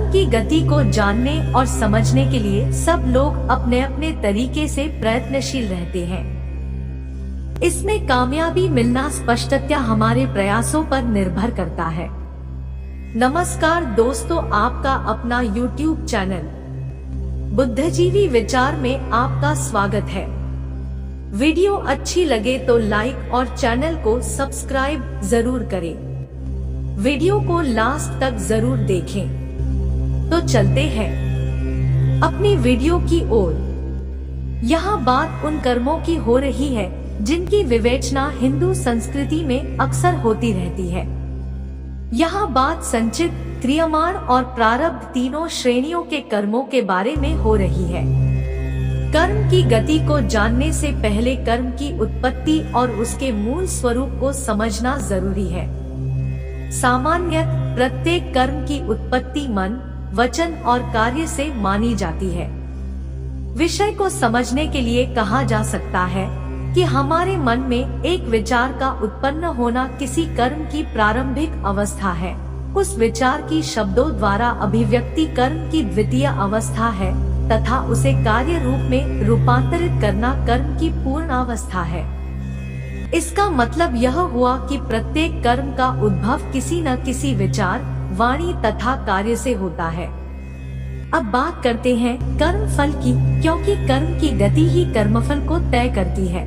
कर्म की गति को जानने और समझने के लिए सब लोग अपने अपने तरीके से प्रयत्नशील रहते हैं। इसमें कामयाबी मिलना स्पष्टतया हमारे प्रयासों पर निर्भर करता है। नमस्कार दोस्तों, आपका अपना YouTube चैनल बुद्धिजीवी विचार में आपका स्वागत है। वीडियो अच्छी लगे तो लाइक और चैनल को सब्सक्राइब जरूर करें। वीडियो को लास्ट तक जरूर देखें। तो चलते हैं अपनी वीडियो की ओर। यहाँ बात उन कर्मों की हो रही है जिनकी विवेचना हिंदू संस्कृति में अक्सर होती रहती है। यहाँ बात संचित, क्रियमाण और प्रारब्ध तीनों श्रेणियों के कर्मों के बारे में हो रही है। कर्म की गति को जानने से पहले कर्म की उत्पत्ति और उसके मूल स्वरूप को समझना जरूरी है। सामान्यतः प्रत्येक कर्म की उत्पत्ति मन, वचन और कार्य से मानी जाती है। विषय को समझने के लिए कहा जा सकता है कि हमारे मन में एक विचार का उत्पन्न होना किसी कर्म की प्रारंभिक अवस्था है। उस विचार की शब्दों द्वारा अभिव्यक्ति कर्म की द्वितीय अवस्था है तथा उसे कार्य रूप में रूपांतरित करना कर्म की पूर्ण अवस्था है। इसका मतलब यह हुआ कि प्रत्येक कर्म का उद्भव किसी न किसी विचार, वाणी तथा कार्य से होता है। अब बात करते हैं कर्म फल की, क्योंकि कर्म की गति ही कर्मफल को तय करती है।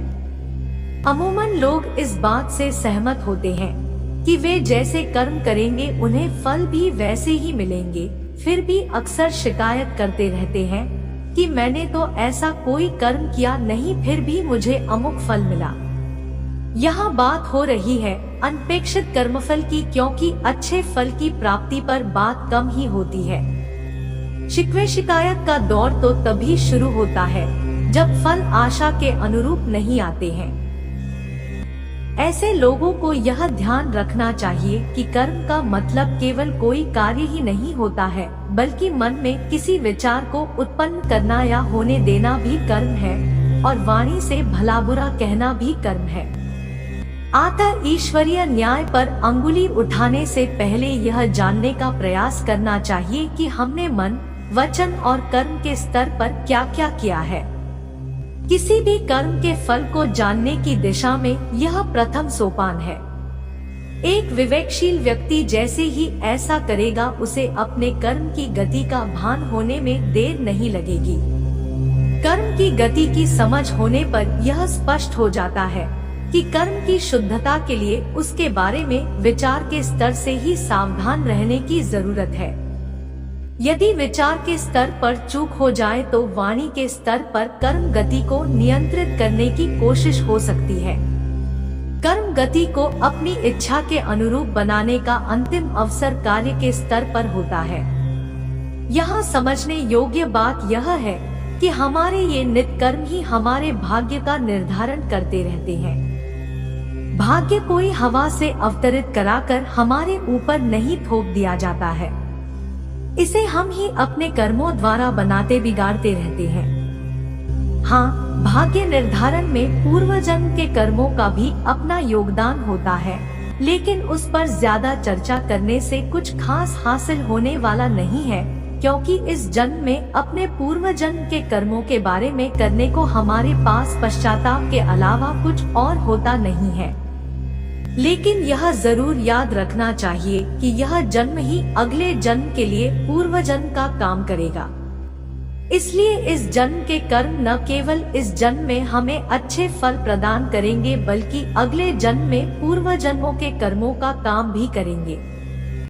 अमूमन लोग इस बात से सहमत होते हैं कि वे जैसे कर्म करेंगे उन्हें फल भी वैसे ही मिलेंगे। फिर भी अक्सर शिकायत करते रहते हैं कि मैंने तो ऐसा कोई कर्म किया नहीं, फिर भी मुझे अमुक फल मिला। यहाँ बात हो रही है अनपेक्षित कर्मफल की, क्योंकि अच्छे फल की प्राप्ति पर बात कम ही होती है। शिकवे शिकायत का दौर तो तभी शुरू होता है जब फल आशा के अनुरूप नहीं आते हैं। ऐसे लोगों को यह ध्यान रखना चाहिए कि कर्म का मतलब केवल कोई कार्य ही नहीं होता है, बल्कि मन में किसी विचार को उत्पन्न करना या होने देना भी कर्म है, और वाणी से भला बुरा कहना भी कर्म है। अतः ईश्वरीय न्याय पर अंगुली उठाने से पहले यह जानने का प्रयास करना चाहिए कि हमने मन, वचन और कर्म के स्तर पर क्या क्या किया है। किसी भी कर्म के फल को जानने की दिशा में यह प्रथम सोपान है। एक विवेकशील व्यक्ति जैसे ही ऐसा करेगा, उसे अपने कर्म की गति का भान होने में देर नहीं लगेगी। कर्म की गति की समझ होने पर यह स्पष्ट हो जाता है कि कर्म की शुद्धता के लिए उसके बारे में विचार के स्तर से ही सावधान रहने की जरूरत है। यदि विचार के स्तर पर चूक हो जाए तो वाणी के स्तर पर कर्म गति को नियंत्रित करने की कोशिश हो सकती है। कर्म गति को अपनी इच्छा के अनुरूप बनाने का अंतिम अवसर कार्य के स्तर पर होता है। यहाँ समझने योग्य बात यह है कि हमारे ये नित्य कर्म ही हमारे भाग्य का निर्धारण करते रहते हैं। भाग्य कोई हवा से अवतरित कराकर हमारे ऊपर नहीं थोप दिया जाता है। इसे हम ही अपने कर्मों द्वारा बनाते बिगाड़ते रहते हैं। हाँ, भाग्य निर्धारण में पूर्व जन्म के कर्मों का भी अपना योगदान होता है, लेकिन उस पर ज्यादा चर्चा करने से कुछ खास हासिल होने वाला नहीं है, क्योंकि इस जन्म में अपने पूर्व जन्म के कर्मों के बारे में करने को हमारे पास पश्चाताप के अलावा कुछ और होता नहीं है। लेकिन यह जरूर याद रखना चाहिए कि यह जन्म ही अगले जन्म के लिए पूर्व जन्म का काम करेगा। इसलिए इस जन्म के कर्म न केवल इस जन्म में हमें अच्छे फल प्रदान करेंगे, बल्कि अगले जन्म में पूर्व जन्मों के कर्मों का काम भी करेंगे।